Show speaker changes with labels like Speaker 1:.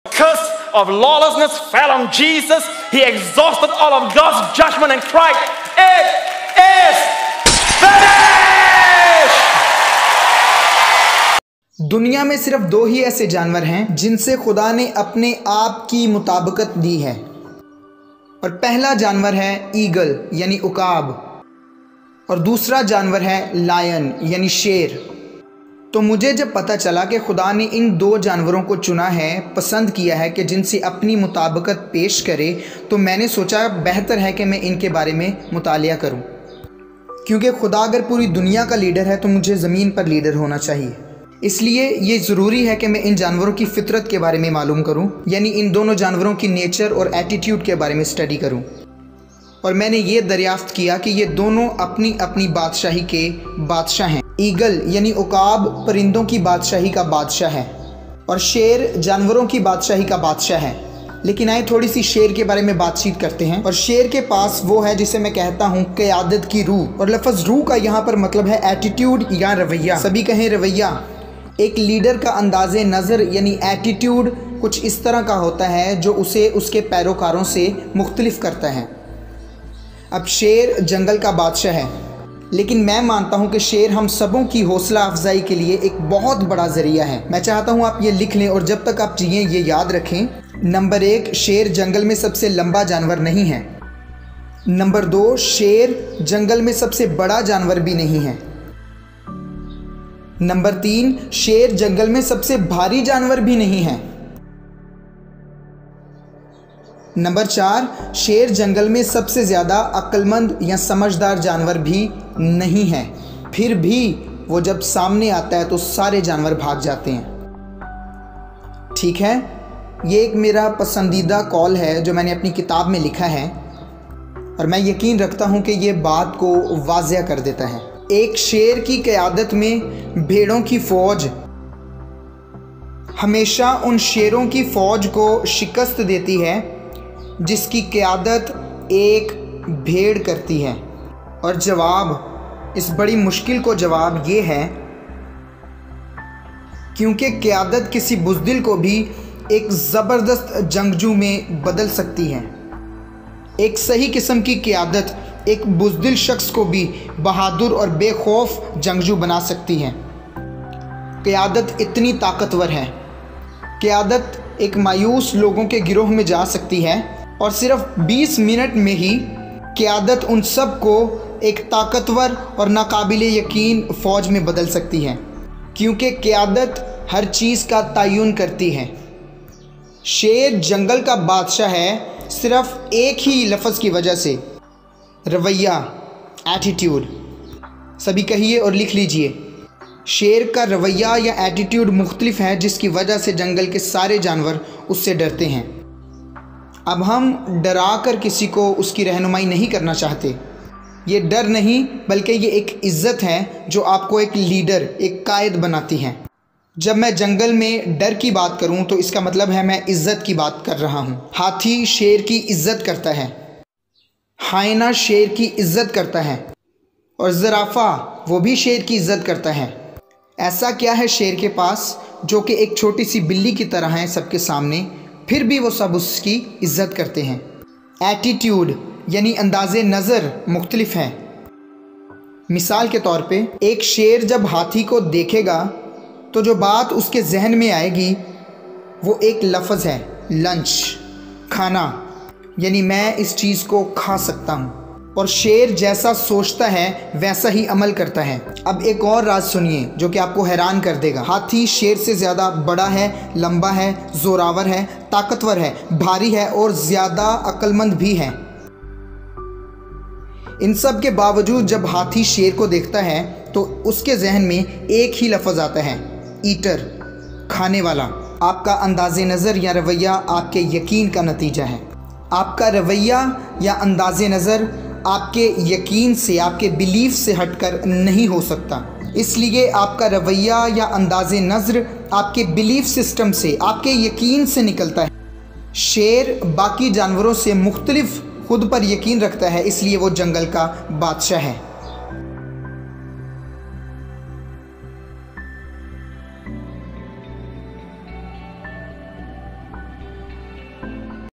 Speaker 1: curse of lawlessness fell on Jesus. He exhausted all of God's judgment and cried, "It is finished."
Speaker 2: दुनिया में सिर्फ दो ही ऐसे जानवर हैं जिनसे खुदा ने अपने आप की मुताबिकत दी है, और पहला जानवर है ईगल यानी उकाब, और दूसरा जानवर है लायन यानी शेर। तो मुझे जब पता चला कि खुदा ने इन दो जानवरों को चुना है, पसंद किया है कि जिनसे अपनी मुताबिकत पेश करे, तो मैंने सोचा बेहतर है कि मैं इनके बारे में मुतालिया करूं, क्योंकि खुदा अगर पूरी दुनिया का लीडर है तो मुझे ज़मीन पर लीडर होना चाहिए। इसलिए ये ज़रूरी है कि मैं इन जानवरों की फितरत के बारे में मालूम करूं, यानी इन दोनों जानवरों की नेचर और एटीट्यूड के बारे में स्टडी करूं। और मैंने ये दरियाफ्त किया कि ये दोनों अपनी अपनी बादशाही के बादशाह हैं। ईगल यानी उकाब परिंदों की बादशाही का बादशाह है, और शेर जानवरों की बादशाही का बादशाह है। लेकिन आए थोड़ी सी शेर के बारे में बातचीत करते हैं। और शेर के पास वो है जिसे मैं कहता हूँ क़यादत की रूह, और लफ्ज़ रूह का यहाँ पर मतलब है एटीट्यूड या रवैया। सभी कहें रवैया। एक लीडर का अंदाज़े नज़र यानी एटीट्यूड कुछ इस तरह का होता है जो उसे उसके पैरोकारों से मुख्तलिफ करता है। अब शेर जंगल का बादशाह है, लेकिन मैं मानता हूं कि शेर हम सबों की हौसला अफजाई के लिए एक बहुत बड़ा ज़रिया है। मैं चाहता हूं आप ये लिख लें और जब तक आप जिएं ये याद रखें। नंबर 1, शेर जंगल में सबसे लंबा जानवर नहीं है। नंबर 2, शेर जंगल में सबसे बड़ा जानवर भी नहीं है। नंबर 3, शेर जंगल में सबसे भारी जानवर भी नहीं है। नंबर 4, शेर जंगल में सबसे ज़्यादा अक्लमंद या समझदार जानवर भी नहीं है। फिर भी वो जब सामने आता है तो सारे जानवर भाग जाते हैं। ठीक है, ये एक मेरा पसंदीदा कॉल है जो मैंने अपनी किताब में लिखा है, और मैं यकीन रखता हूँ कि ये बात को वाज़िया कर देता है। एक शेर की क़यादत में भेड़ों की फ़ौज हमेशा उन शेरों की फ़ौज को शिकस्त देती है जिसकी क़यादत एक भेड़ करती है। और जवाब, इस बड़ी मुश्किल को जवाब ये है क्योंकि क़यादत किसी बुज़दिल को भी एक ज़बरदस्त जंगजू में बदल सकती है। एक सही किस्म की क़यादत एक बुज़दिल शख्स को भी बहादुर और बेखौफ जंगजू बना सकती है। क़यादत इतनी ताकतवर है। क़यादत एक मायूस लोगों के गिरोह में जा सकती है, और सिर्फ 20 मिनट में ही क़यादत उन सब को एक ताकतवर और नाकाबिले यकीन फ़ौज में बदल सकती है, क्योंकि क़यादत हर चीज़ का तयन करती है। शेर जंगल का बादशाह है सिर्फ एक ही लफ्ज़ की वजह से, रवैया, एटीट्यूड। सभी कहिए और लिख लीजिए, शेर का रवैया या एटीट्यूड मुख्तलिफ है, जिसकी वजह से जंगल के सारे जानवर उससे डरते हैं। अब हम डरा कर किसी को उसकी रहनुमाई नहीं करना चाहते। ये डर नहीं, बल्कि ये एक इज़्ज़त है जो आपको एक लीडर, एक कायद बनाती है। जब मैं जंगल में डर की बात करूं तो इसका मतलब है मैं इज़्ज़त की बात कर रहा हूं। हाथी शेर की इज़्ज़त करता है, हायना शेर की इज़्ज़त करता है, और ज़राफ़ा वो भी शेर की इज़्ज़त करता है। ऐसा क्या है शेर के पास जो कि एक छोटी सी बिल्ली की तरह है सबके सामने, फिर भी वो सब उसकी इज़्ज़त करते हैं। एटीट्यूड यानी अंदाज़े नज़र मुख्तलिफ है। मिसाल के तौर पे एक शेर जब हाथी को देखेगा तो जो बात उसके जहन में आएगी वो एक लफ्ज़ है, लंच, खाना, यानी मैं इस चीज़ को खा सकता हूँ। और शेर जैसा सोचता है वैसा ही अमल करता है। अब एक और राज सुनिए जो कि आपको हैरान कर देगा। हाथी शेर से ज़्यादा बड़ा है, लंबा है, ज़ोरावर है, ताकतवर है, भारी है और ज़्यादा अक्लमंद भी है। इन सब के बावजूद जब हाथी शेर को देखता है तो उसके जहन में एक ही लफ्ज़ आता है, ईटर, खाने वाला। आपका अंदाज़े नज़र या रवैया आपके यकीन का नतीजा है। आपका रवैया या अंदाज़े नज़र आपके यकीन से, आपके बिलीफ से हटकर नहीं हो सकता। इसलिए आपका रवैया या अंदाज़े नज़र आपके बिलीफ सिस्टम से, आपके यकीन से निकलता है। शेर बाकी जानवरों से मुख्तलिफ खुद पर यकीन रखता है, इसलिए वो जंगल का बादशाह है।